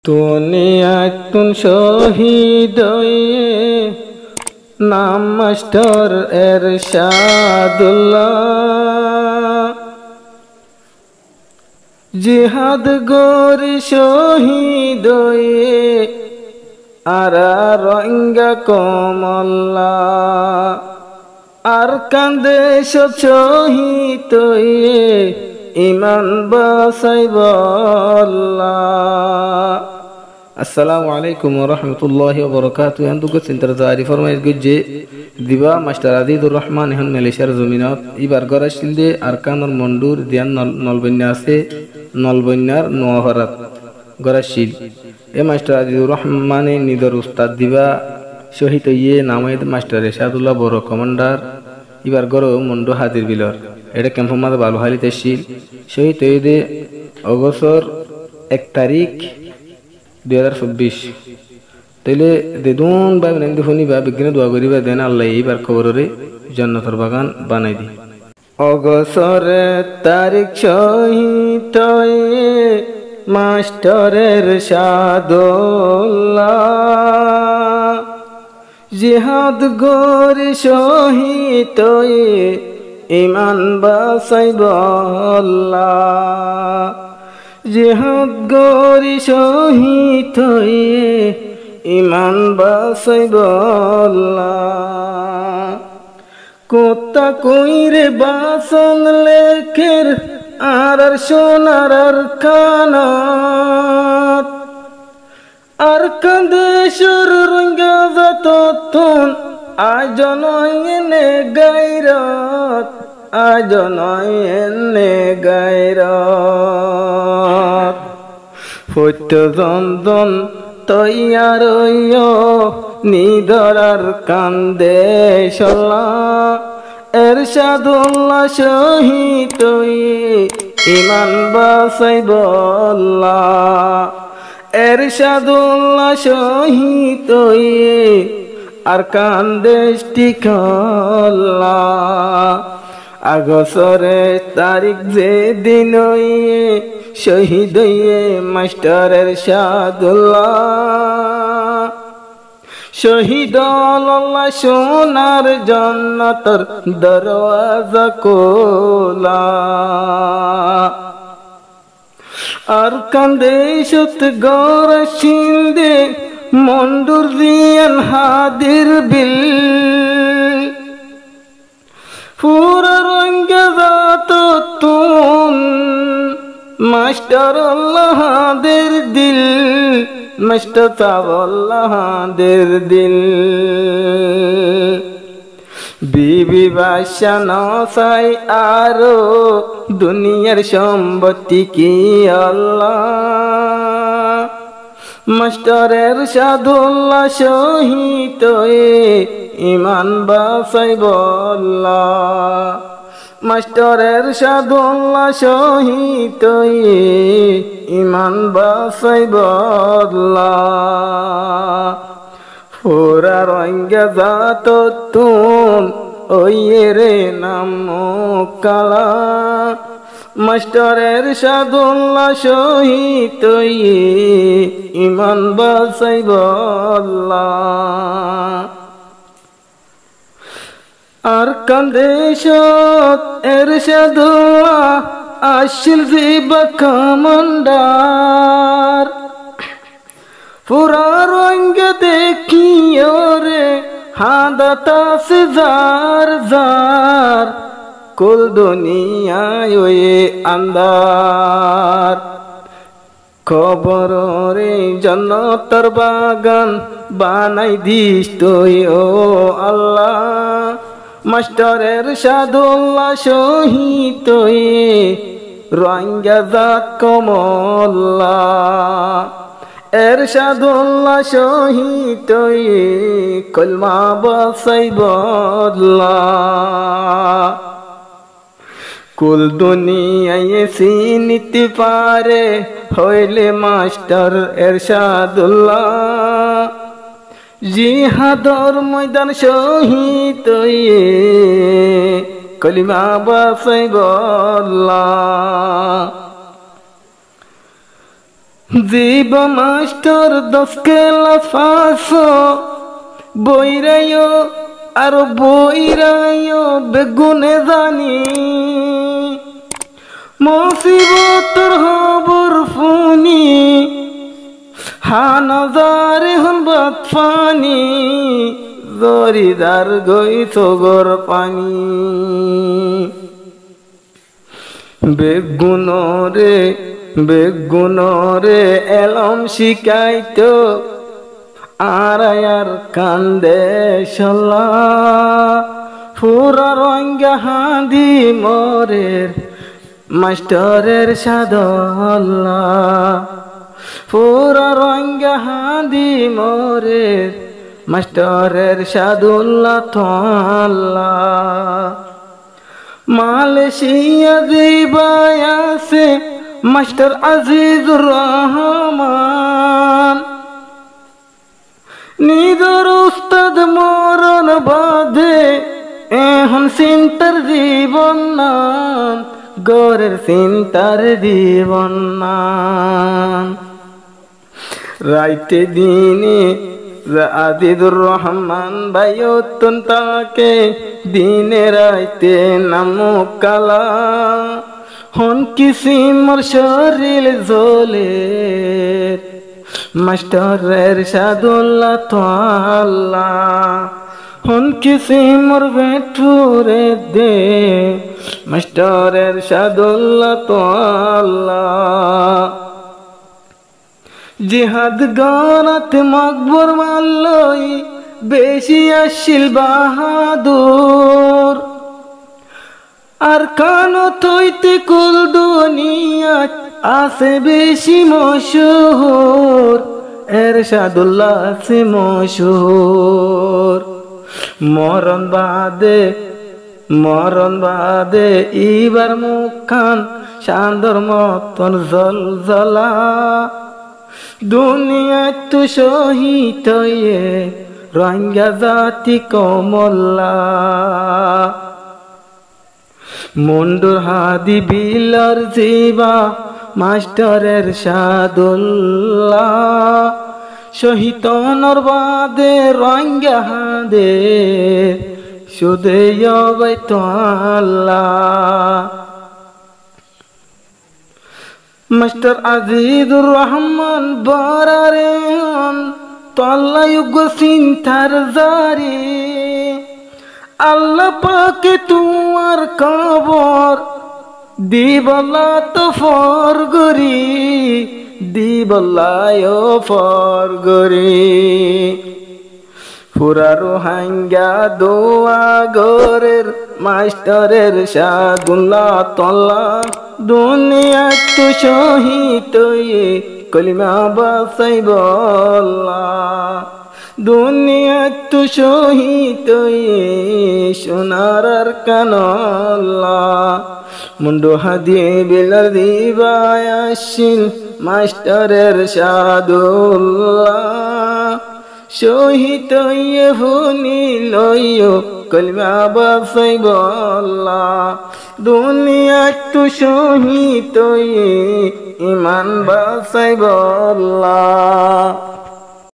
দুনিয়াতুন শহীদ নাম মাস্টার এরশাদুল্লাহ জিহাদ গরি শহীদ আরা রঙ্গা কমল্লা আর কান্দে সব শহীদ ইমান বাসাইবাল্লাহ। আসসালামু আলাইকুম ওয়া রাহমাতুল্লাহি ওয়া বারাকাতুহু। এন্দুকে চিন্তার জারি ফরমাইশ গজ্জে দিবা মাস্টার আদিদুর রহমান এখন মালয়েশিয়ার জমিনত ইবার গরাশিল দে আরকানুর মন্ডুর দিয়ান নলবন্যা আছে নলবন্যার নোয়াহরাত গরাশিল এ মাস্টার আদিদুর রহমানে নিদর উস্তাদ দিবা শহীদ হইয়ে নামেদ মাস্টার এরশাদুল্লাহ বড় কমান্ডার ইবার গরো মন্ডু হাজির বিলর এটা ক্যাম্প মাদে ভালো হালি তেশিল শহীদ হইদে অগস্টর 1 তারিখ 2024 তাইলে দেদুন বা নেন্দি শুনিবা বিজ্ঞানে দোয়া করিবা দেন আল্লাহ এইবার খবরে জান্নাতের বাগান বানাই দি। অগস্টর তারিখ শহীদ মাস্টার এরশাদুল্লাহ জিহাদ গরি শহীদ ইমান বাসাইবাল্লাহ জিহাদ গরি শহীদ ইমান বাসাইবাল্লাহ। কোতা কইরে বাসন লেখের আর সোনার আর কানাত আর কান্দেশ্বর রঙ্গা যতক্ষণ আজ নয় এনে গায়রত আজ নয় এনে গায়রত সত্য জন্দন তৈয়ার নিদরার কান্দেশলা এরশাদুল্লাহ শহীদ ইমান বাসাইবাল্লাহ এরশাদুল্লাহ শহীদ আর কান্দেশ টিকল্লা। আগস্টরে তারিখ যে দিন শহীদ মাস্টার এরশাদুল্লাহ শহীদ আল্লাহ সোনার জান্নাতের দরওয়াজা কোলা আর কান্দে সত গরশিল দে মন্ডুর দিয়ান হাদির বিল পুরা রঙ্গে যাত তুন মাস্টার আল্লাহ হাদের দিল মাস্টার আল্লাহ হাদের দিল বিবি বাদশা নসাই আরো দুনিয়ার সম্পত্তি কি আল্লাহ মাস্টার এরশাদুল্লাহ শহীদ ইমান বাসাইবাল্লাহ মাস্টার এরশাদুল্লাহ শহীদ ইমান বাসাইবাল্লাহ। পুরা রঙ্গা যাত তুন রে নাম কালা মাস্টার এরশাদুল্লাহ শহীদ ইমান বাসাইবাল্লাহ। আর কান্দেশত এরশাদুল্লাহ আসিল জিবা কমান্ডার পুরা রঙ্গ দেখিও রে হাদাতা সে জার জার কুল দুনিয়ায় আন্দার খবর রে জান্নাতের বাগান বানাই দিস তুই ও আল্লাহ মাস্টার এরশাদুল্লাহ শহীদ রঙ্গা জাত কমল্লা এরশাদুল্লাহ শহীদ কলমা বাসাইবাল্লাহ কুল দুনিয়ায় চিনিতে পারে হইলে মাস্টার এরশাদুল্লাহ জিহাদর ময়দান শহীদ কলিমা বাসাইবাল্লাহ জীব মাস্টার 10 কেলা ফাঁসো বইরাইও আর বইরাইও বেগুনে জানি মুসিবতর খবর ফুনি হানাজারে হন বাত ফানি জরিদার গই সগর পানি বেগুনরে এলম শিকাইতো আর কান্দে শলা ফুরা রঙ্গা হাঁদি মোরের মাস্টারের সাদল্লা পুরা রঙ্গা হাঁদি মোরের মাস্টারের সাদুল্লা তোল্লা মালয়েশিয়া দিবাই আছে মাস্টার আজিজুর রহমান নিজর উস্তাদ মরণ বাদে এখন চিন্তার জীবন নাম গরের চিন্তার জীবন নাম রাইতে দিনে আজিজুর রহমান ভাইয়তন তাকে দিনে রাইতে নামো কালা হন কিসিমর শরীর জ্বলে মাস্টারের সাদুল্লা তোল্লা হন কিসিমর বেঠুরে দে মাস্টারের সাদুল্লা তোল্লা জিহাদ গরাত মকবর মাল্লই বেশি আসিল বাহাদুর আর কানো তৈতে কুল দুনিয়াত আছে বেশি মশহুর এরশাদুল্লাহ আছে মশহুর মরণ বাদে ইবার মুখান চাঁদর মতন জলজলা দুনিয়াত তো শহীদ হয়ে রঙ্গা জাতি কমলা মুন্ডুর হাদি বিলার জীবা মাস্টারের সাদুল্লা শহীদনর বাদে রঙ্গা হাদে সুদে বাইতোল্লা মাস্টার আজিজুর রহমান বরারে তল্লায়ুগ চিন্তার জারি আল্লাহ পাকে তোমার কবর দিবলা তো ফরগরি দিবলায় ফরগরি পুরা রোহাঙ্গা দোয়া গরের মাস্টারের সাদুল্লাহ তল্লা দুনিয়া তো শহীদ কলিমা বাসাইব দুনিয়া তো শহীদ সোনার কানল্লা মুন্ডু হাদিয়ে বিলার দিবায় আসিল মাস্টারের সাদুল্লাহ শহীদ হুনি লইও কলিমা বাসাইব দুনিয়া তো শহীদ ইমান বাসাইব।